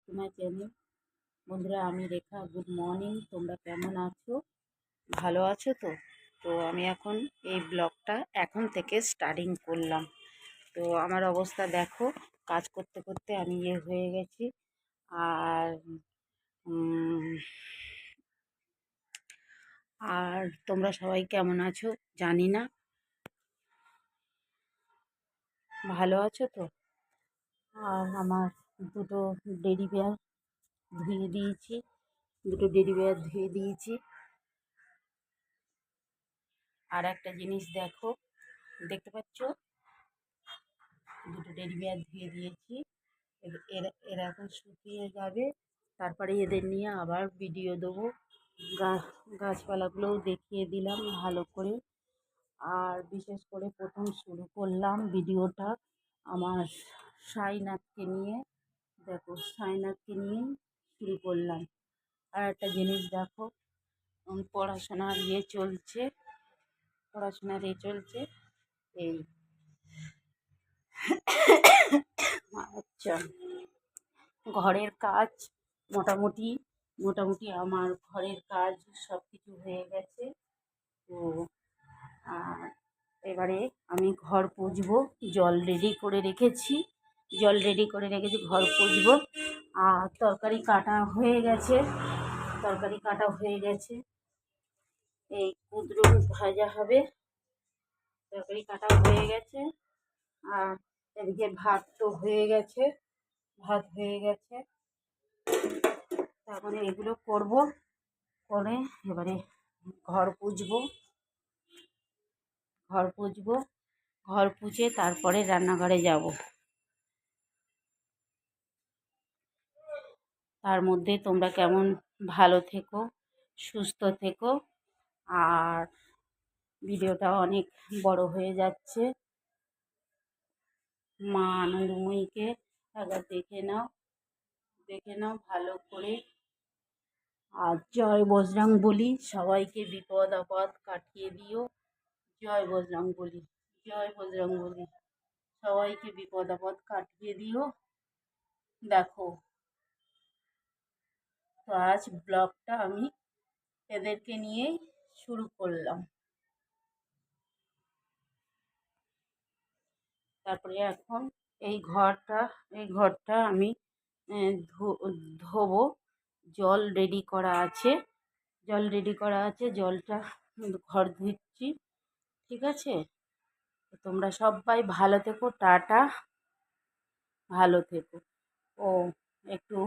To my channel. বন্ধুরা, আমি রেখা। Good morning. তোমরা কেমন আছো? ভালো আছো তো? তো আমি এখন এই ব্লগটা এখন থেকে স্টার্টিং করলাম। তো আমার অবস্থা দেখো, কাজ করতে করতে আমি হয়ে গেছি। আর উম, আর তোমরা সবাই কেমন আছো জানি না। ভালো আছো তো? আর আমার দুটো টেডি বিয়ার ধুয়ে দিয়েছি, আর একটা জিনিস দেখো, দেখতে পাচ্ছ, দুটো টেডি বিয়ার ধুয়ে দিয়েছি। এরা এরা এখন শুকিয়ে যাবে, তারপরে এদের নিয়ে আবার ভিডিও দেবো। গাছপালাগুলোও দেখিয়ে দিলাম ভালো করে। আর বিশেষ করে প্রথম শুরু করলাম ভিডিওটা আমার সাইনাথকে নিয়ে। দেখো, সাইনাথকে নিয়েই শুরু করলাম। আর একটা জিনিস দেখো, পড়াশোনার চলছে এই। আচ্ছা, ঘরের কাজ মোটামুটি মোটামুটি আমার ঘরের কাজ সব কিছু হয়ে গেছে। তো এবারে আমি ঘর পুছবো। জল রেডি করে রেখেছি ঘর পুছবো। আর তরকারি কাটা হয়ে গেছে। এই কুঁদরুল ভাজা হবে, তরকারি কাটা হয়ে গেছে। আর এদিকে ভাত হয়ে গেছে। তারপরে এগুলো করে এবারে ঘর পুছবো ঘর পুছে তারপরে রান্নাঘরে যাব। তার মধ্যে তোমরা কেমন, ভালো থেকো, সুস্থ থেকো। আর ভিডিওটা অনেক বড় হয়ে যাচ্ছে। মা আনন্দময়ীকে একবার দেখে নাও ভালো করে। আর জয় বজরং বলি, সবাইকে বিপদ আপদ কাটিয়ে দিও। জয় বজরং বলি, সবাইকে বিপদ আপদ কাটিয়ে দিও। দেখো, তো আজ ব্লগটা আমি এদেরকে নিয়েই শুরু করলাম। তারপরে এখন এই ঘরটা আমি ধোবো। জল রেডি করা আছে, জলটা ঘর ধুচ্ছি। ঠিক আছে? তোমরা সবাই ভালো থেকো, টাটা, ভালো থেকো। ও, একটু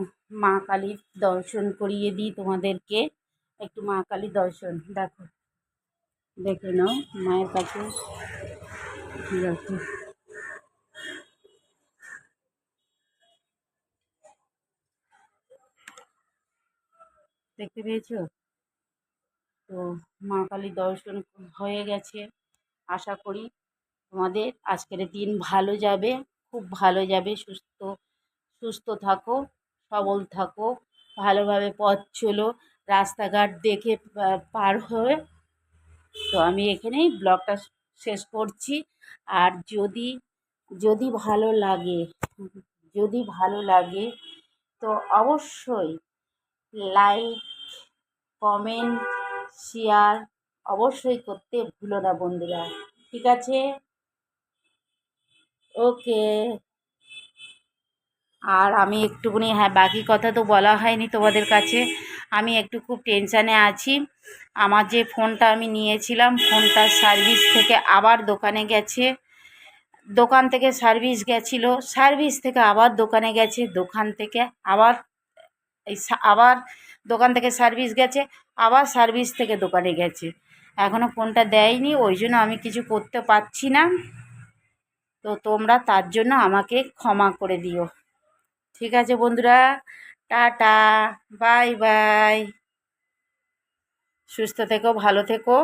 মা কালীর দর্শন করিয়ে দিই তোমাদেরকে। একটু মা কালীর দর্শন দেখে নাও মায়ের কাছে। দেখো, দেখতে পেয়েছো তো? মা কালীর দর্শন হয়ে গেছে। আশা করি তোমাদের আজকের দিন ভালো যাবে, খুব ভালো যাবে। সুস্থ সুস্থ থাকো, সবল থাকো, ভালোভাবে পথ চলো, রাস্তাঘাট দেখে পার হয়ে। তো আমি এখানেই ব্লগটা শেষ করছি। আর যদি যদি ভালো লাগে যদি ভালো লাগে তো অবশ্যই লাইক, কমেন্ট, শেয়ার অবশ্যই করতে ভুলো না বন্ধুরা। ঠিক আছে? ওকে। আর আমি একটুখানি, হ্যাঁ, বাকি কথা তো বলা হয়নি তোমাদের কাছে। আমি একটু খুব টেনশানে আছি। আমার যে ফোনটা আমি নিয়েছিলাম, ফোনটার সার্ভিস থেকে আবার দোকানে গেছে। দোকান থেকে সার্ভিস গেছিলো, সার্ভিস থেকে আবার দোকানে গেছে, দোকান থেকে আবার আবার দোকান থেকে সার্ভিস গেছে, আবার সার্ভিস থেকে দোকানে গেছে। এখনও ফোনটা দেয়নি, ওই জন্য আমি কিছু করতে পারছি না। তো তোমরা তার জন্য আমাকে ক্ষমা করে দিও। ঠিক আছে বন্ধুরা, টাটা, বাই বাই। সুস্থ থেকো, ভালো থেকো।